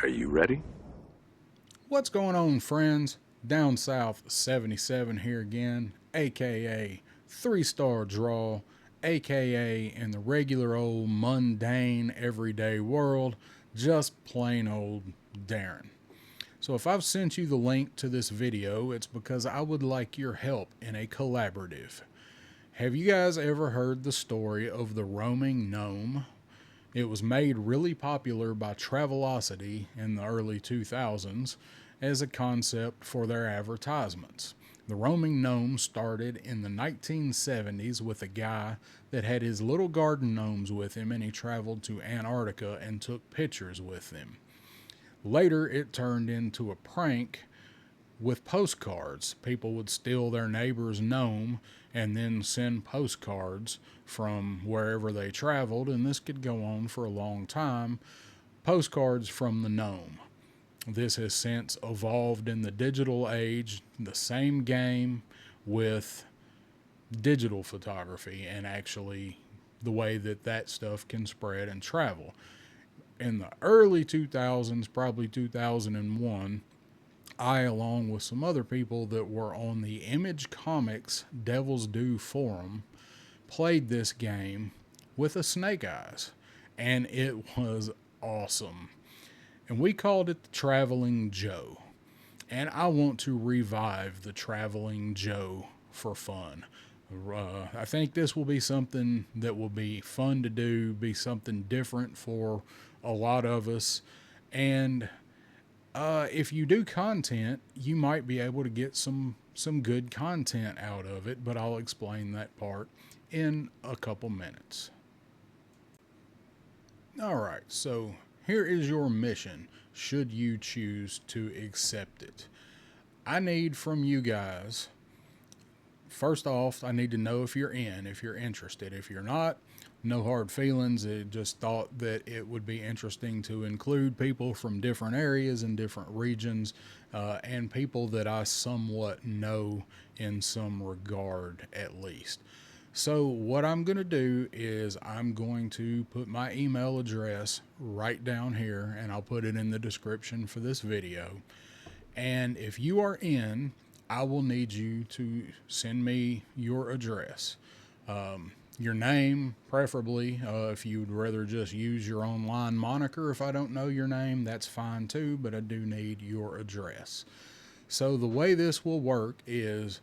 Are you ready? What's going on, friends? Down South 77 here again, aka 3-Star Draw, aka in the regular old mundane everyday world, just plain old Darren. So, if I've sent you the link to this video, it's because I would like your help in a collaborative. Have you guys ever heard the story of the roaming gnome? It was made really popular by Travelocity in the early 2000s as a concept for their advertisements. The roaming gnome started in the 1970s with a guy that had his little garden gnomes with him, and he traveled to Antarctica and took pictures with them. Later, it turned into a prank with postcards. People would steal their neighbor's gnome and then send postcards from wherever they traveled, and this could go on for a long time. Postcards from the gnome. This has since evolved in the digital age, the same game with digital photography and actually the way that that stuff can spread and travel. In the early 2000s, probably 2001, I, along with some other people that were on the Image Comics Devil's Due forum, played this game with a Snake Eyes, and it was awesome. And we called it the Traveling Joe. And I want to revive the Traveling Joe for fun. I think this will be something that will be fun to do, be something different for a lot of us. And if you do content, you might be able to get some good content out of it, but I'll explain that part in a couple minutes. All right, so here is your mission should you choose to accept it. I need from you guys, first off, I need to know if you're in, if you're interested. If you're not, no hard feelings. I just thought that it would be interesting to include people from different areas and different regions, and people that I somewhat know in some regard at least. So, what I'm going to do is I'm going to put my email address right down here, and I'll put it in the description for this video. And if you are in, I will need you to send me your address. Your name, preferably. If you'd rather just use your online moniker, if I don't know your name, that's fine too, but I do need your address. So, the way this will work is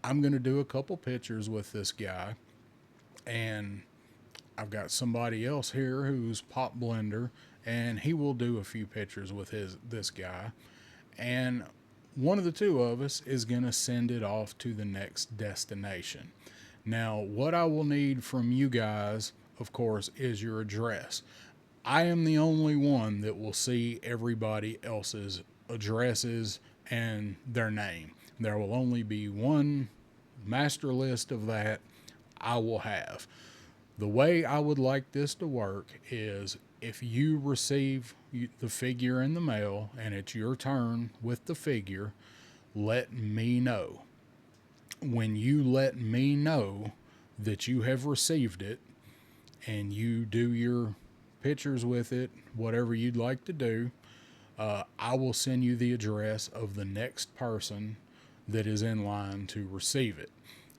I'm going to do a couple pictures with this guy, and I've got somebody else here who's Pop Blender, and he will do a few pictures with this guy. And one of the two of us is going to send it off to the next destination. Now, what I will need from you guys, of course, is your address. I am the only one that will see everybody else's addresses and their name. There will only be one master list of that I will have. The way I would like this to work is if you receive the figure in the mail and it's your turn with the figure, let me know. When you let me know that you have received it and you do your pictures with it, whatever you'd like to do, I will send you the address of the next person that is in line to receive it.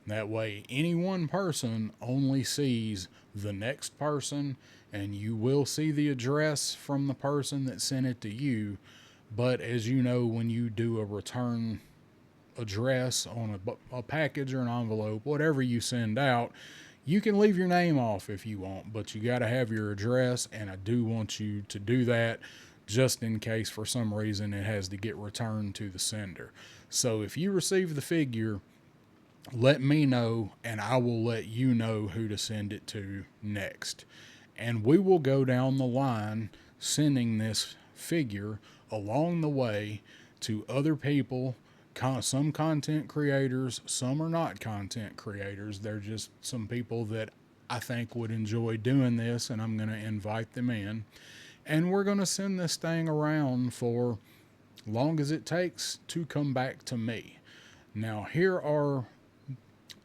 That way, any one person only sees the next person, and you will see the address from the person that sent it to you. But as you know, when you do a return address on a package or an envelope, whatever you send out, you can leave your name off if you want, but you got to have your address, and I do want you to do that just in case for some reason it has to get returned to the sender. So if you receive the figure, let me know, and I will let you know who to send it to next. And we will go down the line sending this figure along the way to other people. Some content creators, some are not content creators. They're just some people that I think would enjoy doing this, and I'm going to invite them in. And we're going to send this thing around for long as it takes to come back to me. Now, here are,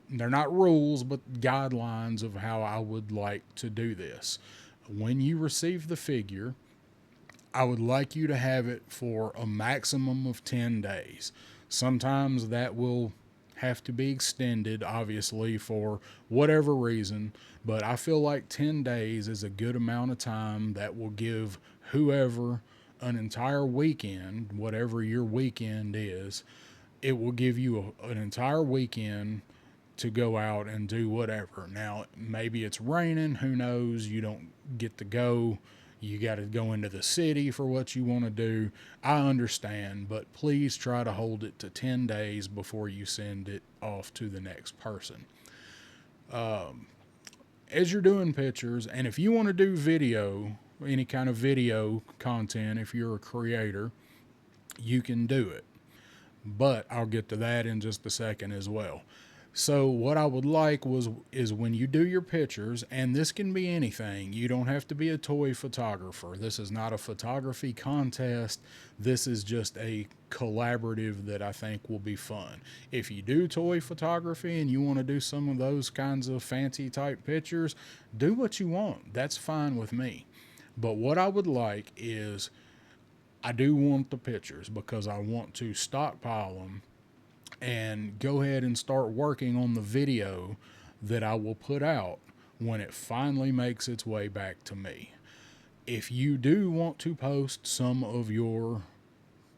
they're not rules, but guidelines of how I would like to do this. When you receive the figure, I would like you to have it for a maximum of 10 days. Sometimes that will have to be extended, obviously, for whatever reason, but I feel like 10 days is a good amount of time that will give whoever an entire weekend, whatever your weekend is. It will give you an entire weekend to go out and do whatever. Now, maybe it's raining, who knows? You don't get to go. You got to go into the city for what you want to do. I understand, but please try to hold it to 10 days before you send it off to the next person. As you're doing pictures, and if you want to do video, any kind of video content, if you're a creator, you can do it. But I'll get to that in just a second as well. So what I would like is when you do your pictures, and this can be anything. You don't have to be a toy photographer. This is not a photography contest. This is just a collaborative that I think will be fun. If you do toy photography and you want to do some of those kinds of fancy type pictures, do what you want. That's fine with me. But what I would like is I do want the pictures because I want to stockpile them and go ahead and start working on the video that I will put out when it finally makes its way back to me. If you do want to post some of your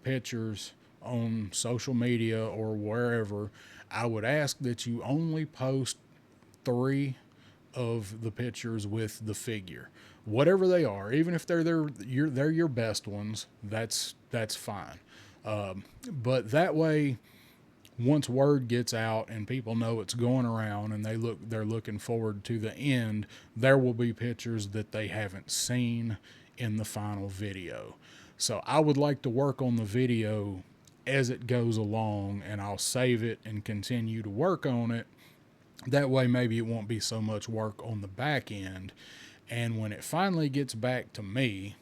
pictures on social media or wherever, I would ask that you only post 3 of the pictures with the figure, whatever they are. Even if they're your best ones, that's fine. But that way, once word gets out and people know it's going around and they're looking forward to the end, there will be pictures that they haven't seen in the final video. So I would like to work on the video as it goes along, and I'll save it and continue to work on it. That way maybe it won't be so much work on the back end. And when it finally gets back to me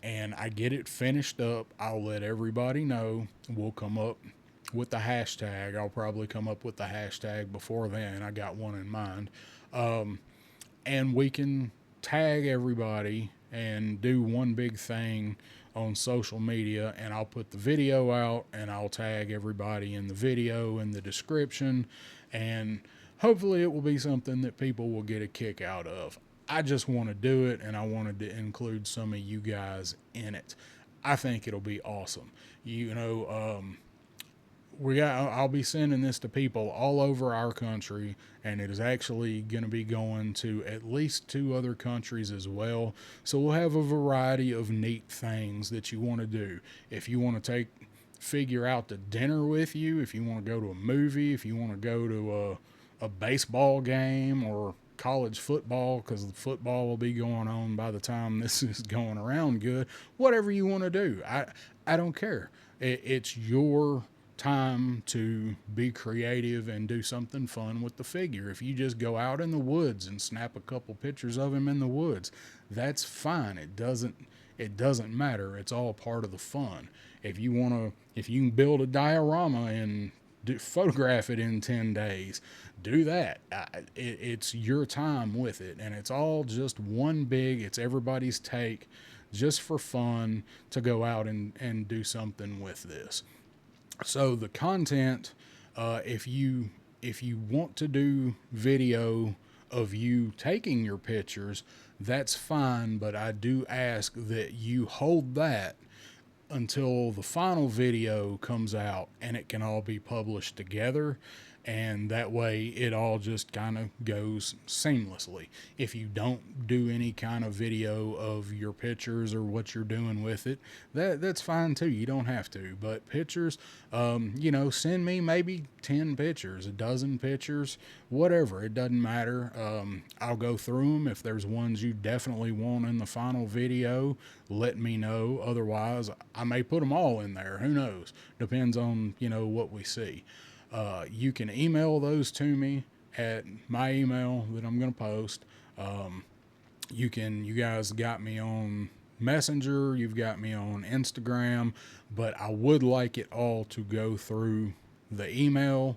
and I get it finished up, I'll let everybody know. We'll come up with the hashtag. I'll probably come up with the hashtag before then. I got one in mind. And we can tag everybody and do one big thing on social media, and I'll put the video out and I'll tag everybody in the video in the description, and hopefully it will be something that people will get a kick out of. I just want to do it, and I wanted to include some of you guys in it. I think it'll be awesome. I'll be sending this to people all over our country, and it is actually going to be going to at least 2 other countries as well. So we'll have a variety of neat things that you want to do. If you want to figure out to dinner with you, if you want to go to a movie, if you want to go to a baseball game or college football, because the football will be going on by the time this is going around good. Whatever you want to do, I don't care. It's your time to be creative and do something fun with the figure. If you just go out in the woods and snap a couple pictures of him in the woods, that's fine. It doesn't matter. It's all part of the fun. If you can build a diorama and photograph it in 10 days, do that. It's your time with it, and it's all just it's everybody's take, just for fun, to go out and do something with this. So the content, if you want to do video of you taking your pictures, that's fine, but I do ask that you hold that until the final video comes out and it can all be published together, and that way it all just kind of goes seamlessly. If you don't do any kind of video of your pictures or what you're doing with it, that's fine too. You don't have to. But pictures, send me maybe 10 pictures, a dozen pictures, whatever. It doesn't matter. I'll go through them. If there's ones you definitely want in the final video, let me know. Otherwise, I may put them all in there. Who knows? Depends on, what we see. You can email those to me at my email that I'm going to post. You guys got me on Messenger, you've got me on Instagram, but I would like it all to go through the email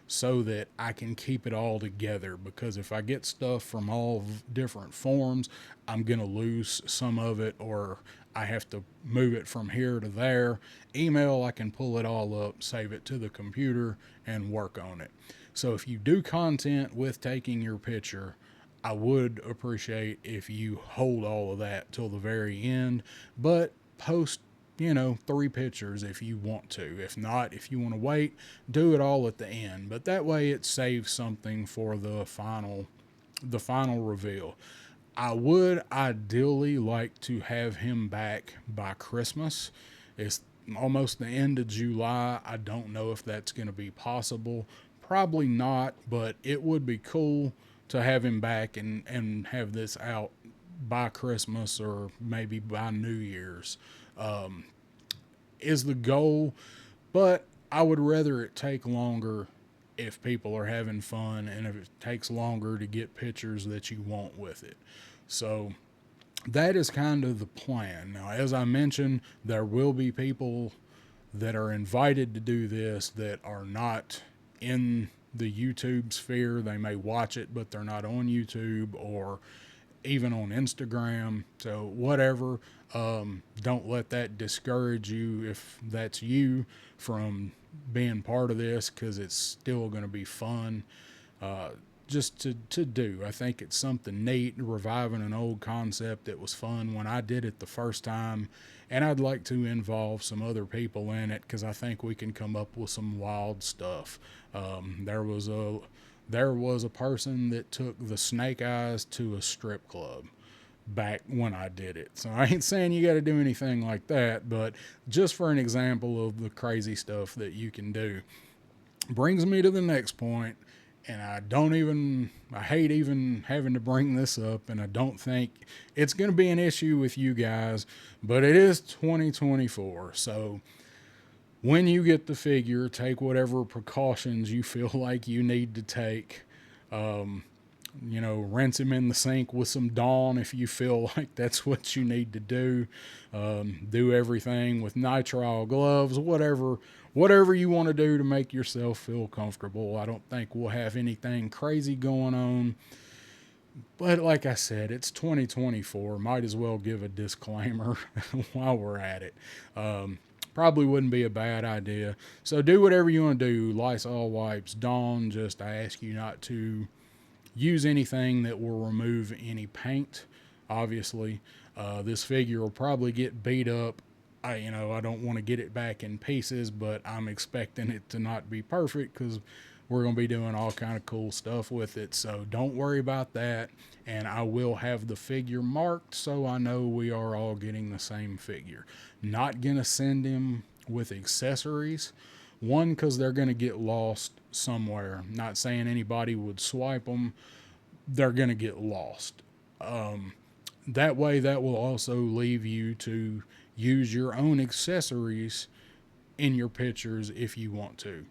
so that I can keep it all together, because if I get stuff from all different forms, I'm going to lose some of it, or I have to move it from here to there. Email, I can pull it all up, save it to the computer, and work on it. So if you do content with taking your picture, I would appreciate if you hold all of that till the very end, but post, 3 pictures if you want to. If not, if you want to wait, do it all at the end. But that way it saves something for the final reveal. I would ideally like to have him back by Christmas. It's almost the end of July. I don't know if that's going to be possible. Probably not, but it would be cool to have him back and have this out by Christmas or maybe by New Year's, is the goal. But I would rather it take longer if people are having fun and if it takes longer to get pictures that you want with it. So that is kind of the plan. Now, as I mentioned, there will be people that are invited to do this that are not in the YouTube sphere. They may watch it, but they're not on YouTube or even on Instagram. So, whatever. Don't let that discourage you if that's you from being part of this, because it's still going to be fun. Just to do. I think it's something neat, reviving an old concept that was fun when I did it the first time, and I'd like to involve some other people in it because I think we can come up with some wild stuff. There was a person that took the snake eyes to a strip club back when I did it. So I ain't saying you got to do anything like that, but just for an example of the crazy stuff that you can do. Brings me to the next point, and I hate even having to bring this up, and I don't think it's going to be an issue with you guys, but it is 2024. So when you get the figure, take whatever precautions you feel like you need to take. Rinse him in the sink with some Dawn if you feel like that's what you need to do. Do everything with nitrile gloves, whatever you want to do to make yourself feel comfortable. I don't think we'll have anything crazy going on. But like I said, it's 2024. Might as well give a disclaimer while we're at it. Probably wouldn't be a bad idea. So do whatever you want to do. Lysol wipes, Dawn. Just I ask you not to use anything that will remove any paint. Obviously, this figure will probably get beat up. I don't want to get it back in pieces, but I'm expecting it to not be perfect because we're going to be doing all kind of cool stuff with it. So don't worry about that. And I will have the figure marked so I know we are all getting the same figure. Not going to send him with accessories. One, because they're going to get lost somewhere. Not saying anybody would swipe them. They're going to get lost. That way, that will also leave you to use your own accessories in your pictures if you want to.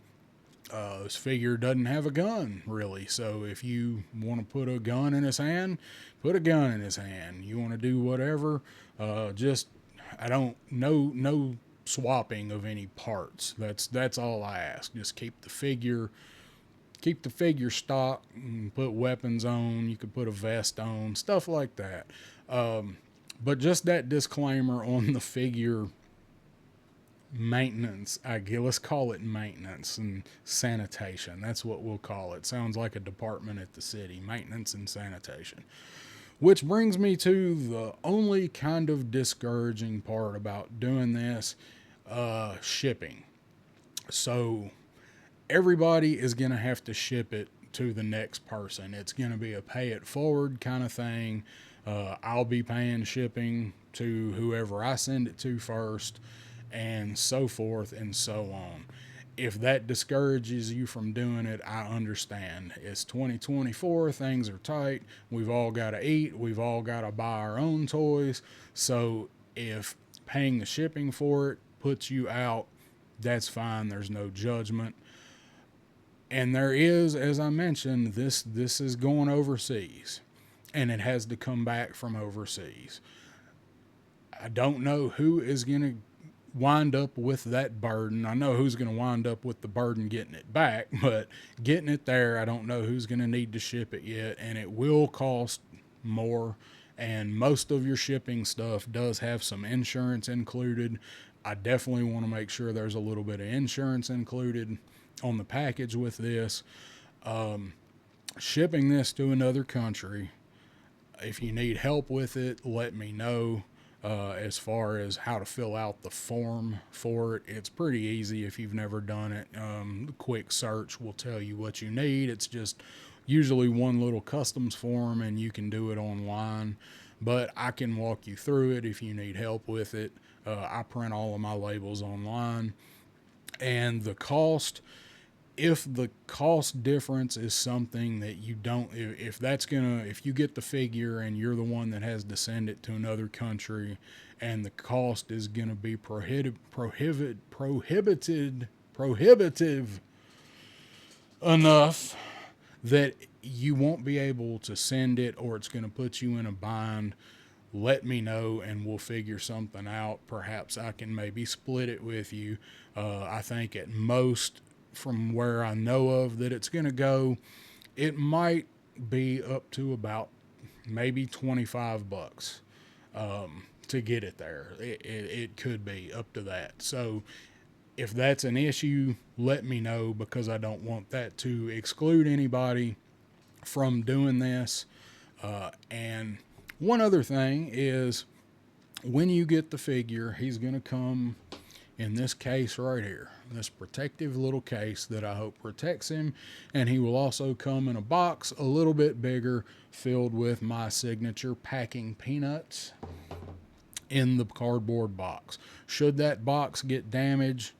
This figure doesn't have a gun, really. So if you want to put a gun in his hand, put a gun in his hand. You want to do whatever. I don't, no swapping of any parts. That's all I ask. Just keep the figure stock, and put weapons on. You could put a vest on, stuff like that. But just that disclaimer on the figure maintenance, let's call it maintenance and sanitation. That's what we'll call it. Sounds like a department at the city, maintenance and sanitation. Which brings me to the only kind of discouraging part about doing this, shipping. So everybody is going to have to ship it to the next person. It's going to be a pay it forward kind of thing. I'll be paying shipping to whoever I send it to first, and so forth and so on. If that discourages you from doing it, I understand. It's 2024, things are tight, we've all got to eat, we've all got to buy our own toys. So if paying the shipping for it puts you out, that's fine, there's no judgment. And there is, as I mentioned, this is going overseas, and it has to come back from overseas. I don't know who is going to wind up with that burden. I know who's going to wind up with the burden getting it back, but getting it there, I don't know who's going to need to ship it yet, and it will cost more. And most of your shipping stuff does have some insurance included. I definitely want to make sure there's a little bit of insurance included on the package with this. Shipping this to another country, if you need help with it, let me know. As far as how to fill out the form for it, it's pretty easy if you've never done it. Quick search will tell you what you need. It's just usually one little customs form, and you can do it online. But I can walk you through it if you need help with it. I print all of my labels online. And the cost, if the cost difference is something that you don't, if that's gonna, if you get the figure and you're the one that has to send it to another country, and the cost is gonna be prohibitive enough that you won't be able to send it, or it's gonna put you in a bind, let me know and we'll figure something out. Perhaps I can maybe split it with you. I think at most, from where I know of that it's going to go, it might be up to about maybe $25 to get it there. It could be up to that. So if that's an issue, let me know, because I don't want that to exclude anybody from doing this. And one other thing is, when you get the figure, he's going to come in this case right here, this protective little case that I hope protects him. And he will also come in a box a little bit bigger, filled with my signature packing peanuts in the cardboard box. Should that box get damaged,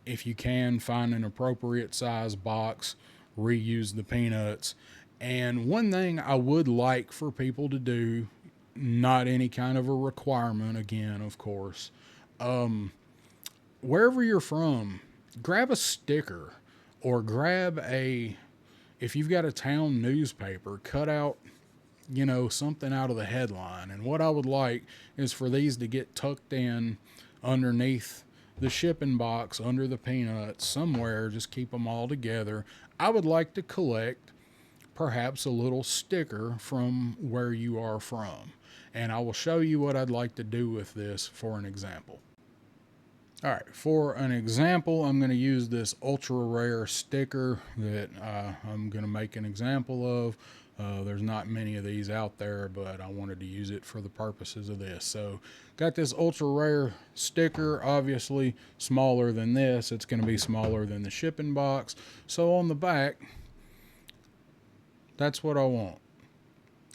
if you can, find an appropriate size box, reuse the peanuts. And one thing I would like for people to do, not any kind of a requirement, again, of course, wherever you're from, grab a sticker, or grab if you've got a town newspaper, cut out, something out of the headline. And what I would like is for these to get tucked in underneath the shipping box, under the peanuts, somewhere, just keep them all together. I would like to collect perhaps a little sticker from where you are from. And I will show you what I'd like to do with this for an example. All right, for an example, I'm going to use this ultra rare sticker that I'm going to make an example of. There's not many of these out there, but I wanted to use it for the purposes of this. So got this ultra rare sticker, obviously smaller than this. It's going to be smaller than the shipping box. So on the back, that's what I want.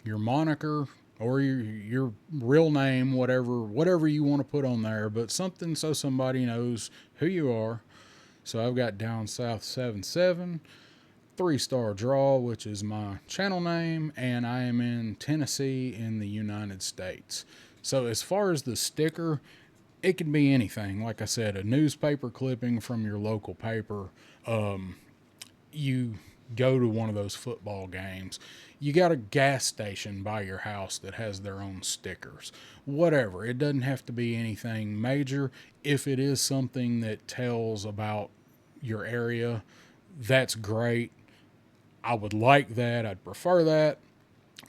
Your moniker, or your real name, whatever you want to put on there, but something so somebody knows who you are. So I've got Down South 77, 3-Star Draw, which is my channel name, and I am in Tennessee in the United States. So as far as the sticker, it can be anything. Like I said, a newspaper clipping from your local paper. You go to one of those football games, you got a gas station by your house that has their own stickers. Whatever. It doesn't have to be anything major. If it is something that tells about your area, that's great. I would like that. I'd prefer that.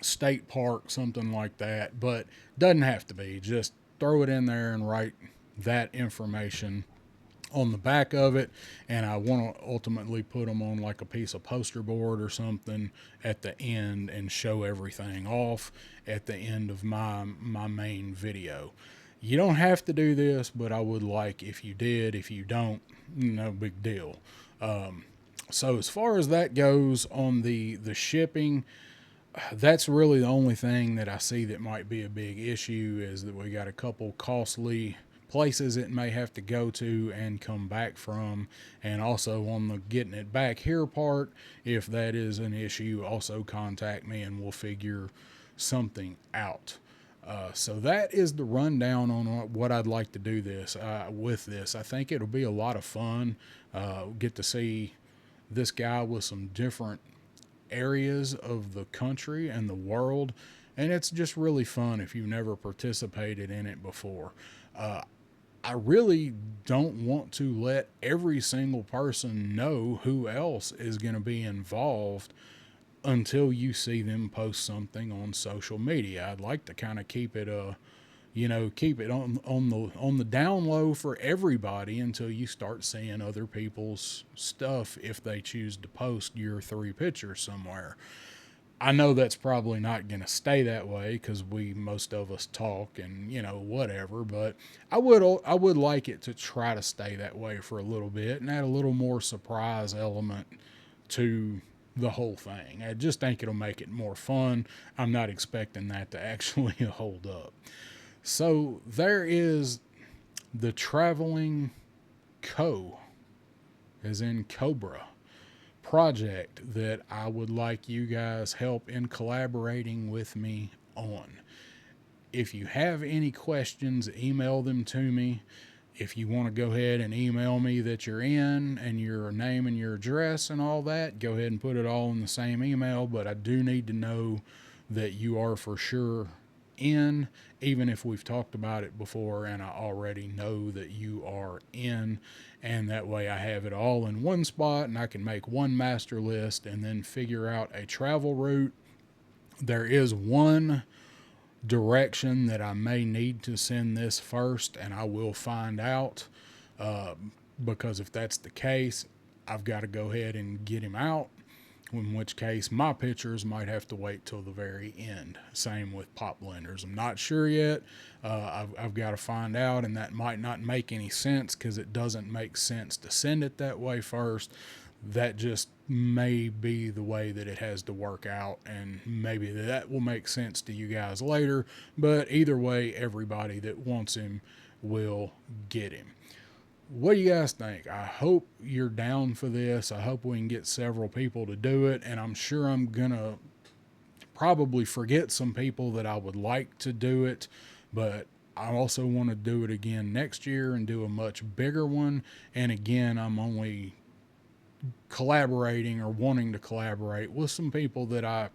State park, something like that. But doesn't have to be. Just throw it in there and write that information on the back of it, and I want to ultimately put them on like a piece of poster board or something at the end, and show everything off at the end of my main video. You don't have to do this, but I would like if you did. If you don't, no big deal. So as far as that goes on the shipping, that's really the only thing that I see that might be a big issue, is that we got a couple costly places it may have to go to and come back from. And also on the getting it back here part, if that is an issue, also contact me and we'll figure something out. So that is the rundown on what I'd like to do with this. I think it'll be a lot of fun. Get to see this guy with some different areas of the country and the world, and it's just really fun if you've never participated in it before. I really don't want to let every single person know who else is going to be involved until you see them post something on social media. I'd like to kind of keep it keep it on the down low for everybody until you start seeing other people's stuff if they choose to post your 3 pictures somewhere. I know that's probably not going to stay that way because most of us talk and whatever, but I would like it to try to stay that way for a little bit and add a little more surprise element to the whole thing. I just think it'll make it more fun. I'm not expecting that to actually hold up. So there is the traveling as in Cobra, project that I would like you guys help in collaborating with me on. If you have any questions, email them to me. If you want to go ahead and email me that you're in and your name and your address and all that, go ahead and put it all in the same email. But I do need to know that you are for sure in, even if we've talked about it before and I already know that you are in. And that way I have it all in one spot and I can make one master list and then figure out a travel route. There is one direction that I may need to send this first, and I will find out, because if that's the case, I've got to go ahead and get him out, in which case my pictures might have to wait till the very end. Same with pop blenders. I'm not sure yet. I've got to find out, and that might not make any sense because it doesn't make sense to send it that way first. That just may be the way that it has to work out, and maybe that will make sense to you guys later. But either way, everybody that wants him will get him. What do you guys think? I hope you're down for this. I hope we can get several people to do it, and I'm sure I'm gonna probably forget some people that I would like to do it, but I also want to do it again next year and do a much bigger one. And again, I'm only collaborating or wanting to collaborate with some people that I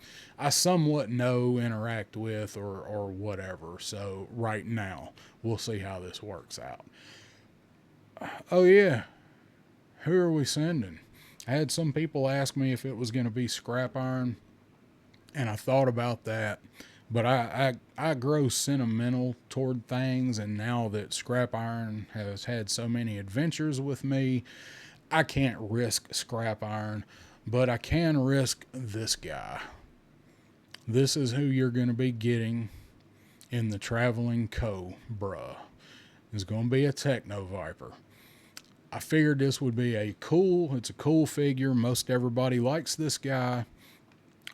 somewhat know, interact with, or whatever. So right now, we'll see how this works out. Oh yeah, who are we sending? I had some people ask me if it was going to be scrap iron, and I thought about that, but I grow sentimental toward things, and now that scrap iron has had so many adventures with me, I can't risk scrap iron, but I can risk this guy. This is who you're going to be getting in the traveling Cobra. It's going to be a Tuco-Viper. I figured this would be it's a cool figure. Most everybody likes this guy.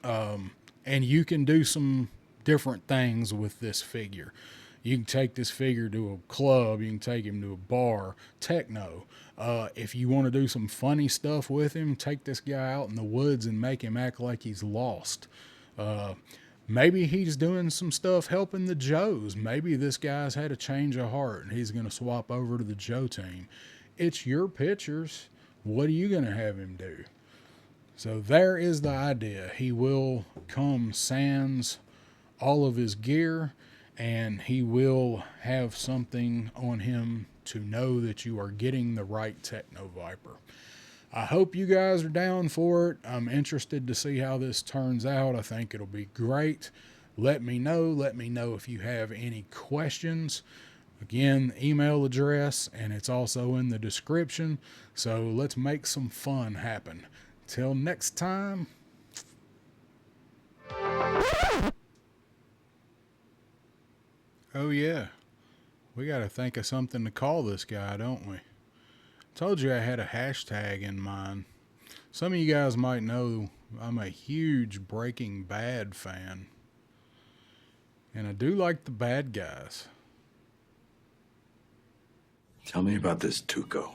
And you can do some different things with this figure. You can take this figure to a club. You can take him to a bar, techno. If you want to do some funny stuff with him, take this guy out in the woods and make him act like he's lost. Maybe he's doing some stuff helping the Joes. Maybe this guy's had a change of heart and he's going to swap over to the Joe team. It's your pictures. What are you going to have him do? So there is the idea. He will come sans all of his gear, and he will have something on him to know that you are getting the right Tuco-Viper. I hope you guys are down for it. I'm interested to see how this turns out. I think it'll be great. Let me know. Let me know if you have any questions. Again, email address, and it's also in the description. So let's make some fun happen. Till next time. Oh yeah, we got to think of something to call this guy, don't we? Told you I had a hashtag in mind. Some of you guys might know I'm a huge Breaking Bad fan. And I do like the bad guys. Tell me about this Tuco.